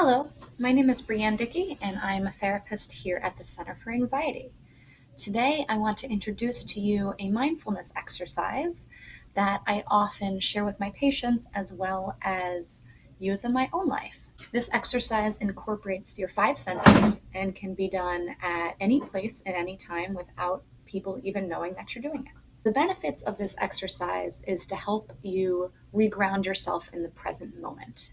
Hello, my name is Brianne Dickey, and I'm a therapist here at the Center for Anxiety. Today, I want to introduce to you a mindfulness exercise that I often share with my patients as well as use in my own life. This exercise incorporates your five senses and can be done at any place at any time without people even knowing that you're doing it. The benefits of this exercise is to help you reground yourself in the present moment.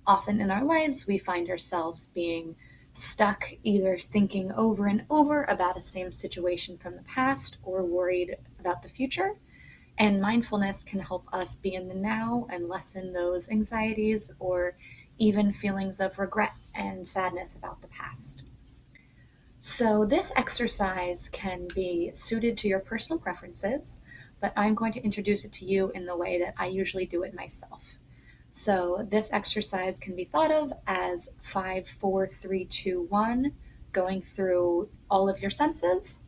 Often in our lives, we find ourselves being stuck either thinking over and over about a same situation from the past or worried about the future. And mindfulness can help us be in the now and lessen those anxieties or even feelings of regret and sadness about the past. So, this exercise can be suited to your personal preferences, but I'm going to introduce it to you in the way that I usually do it myself. So this exercise can be thought of as 5, 4, 3, 2, 1, going through all of your senses,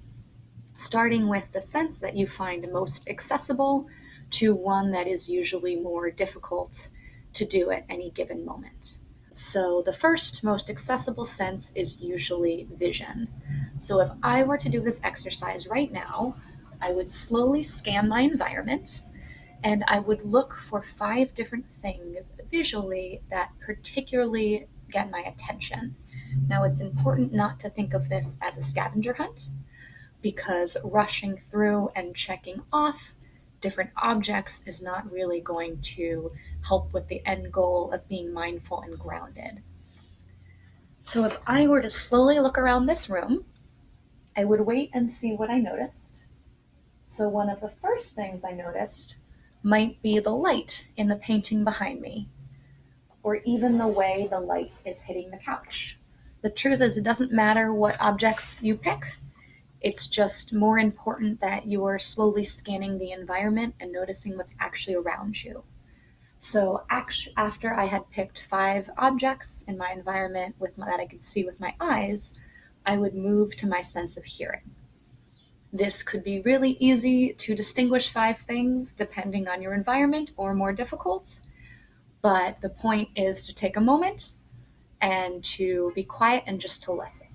starting with the sense that you find most accessible to one that is usually more difficult to do at any given moment. So the first most accessible sense is usually vision. So if I were to do this exercise right now, I would slowly scan my environment and I would look for 5 different things visually that particularly get my attention. Now, it's important not to think of this as a scavenger hunt because rushing through and checking off different objects is not really going to help with the end goal of being mindful and grounded. So, if I were to slowly look around this room, I would wait and see what I noticed. So, one of the first things I noticed might be the light in the painting behind me, or even the way the light is hitting the couch. The truth is, it doesn't matter what objects you pick. It's just more important that you are slowly scanning the environment and noticing what's actually around you. So after I had picked 5 objects in my environment that I could see with my eyes, I would move to my sense of hearing. This could be really easy to distinguish 5 things depending on your environment or more difficult, but the point is to take a moment and to be quiet and just to listen.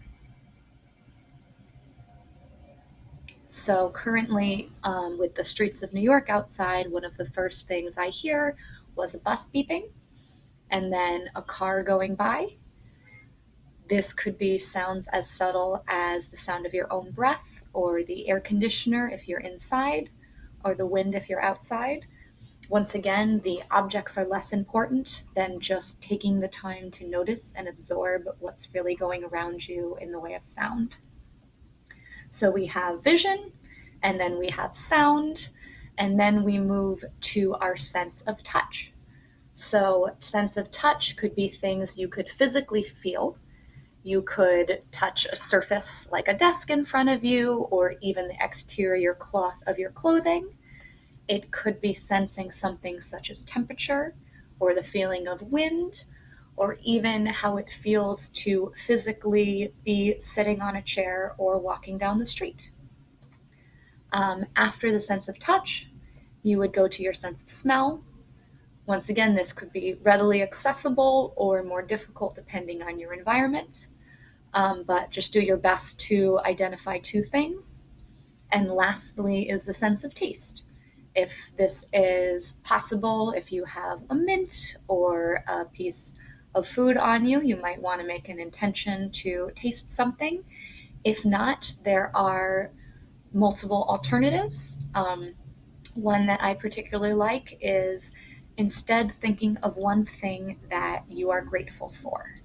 So currently, with the streets of New York outside, one of the first things I hear was a bus beeping and then a car going by. This could be sounds as subtle as the sound of your own breath, or the air conditioner if you're inside, or the wind if you're outside. Once again, the objects are less important than just taking the time to notice and absorb what's really going around you in the way of sound. So we have vision, and then we have sound, and then we move to our sense of touch. So sense of touch could be things you could physically feel. You could touch a surface like a desk in front of you, or even the exterior cloth of your clothing. It could be sensing something such as temperature, or the feeling of wind, or even how it feels to physically be sitting on a chair or walking down the street. After the sense of touch, you would go to your sense of smell. Once again, this could be readily accessible or more difficult depending on your environment, but just do your best to identify 2 things. And lastly is the sense of taste. If this is possible, if you have a mint or a piece of food on you, you might want to make an intention to taste something. If not, there are multiple alternatives. One that I particularly like is instead thinking of one thing that you are grateful for.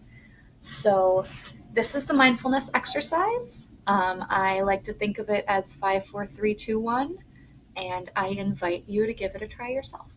So this is the mindfulness exercise. I like to think of it as 5, 4, 3, 2, 1, and I invite you to give it a try yourself.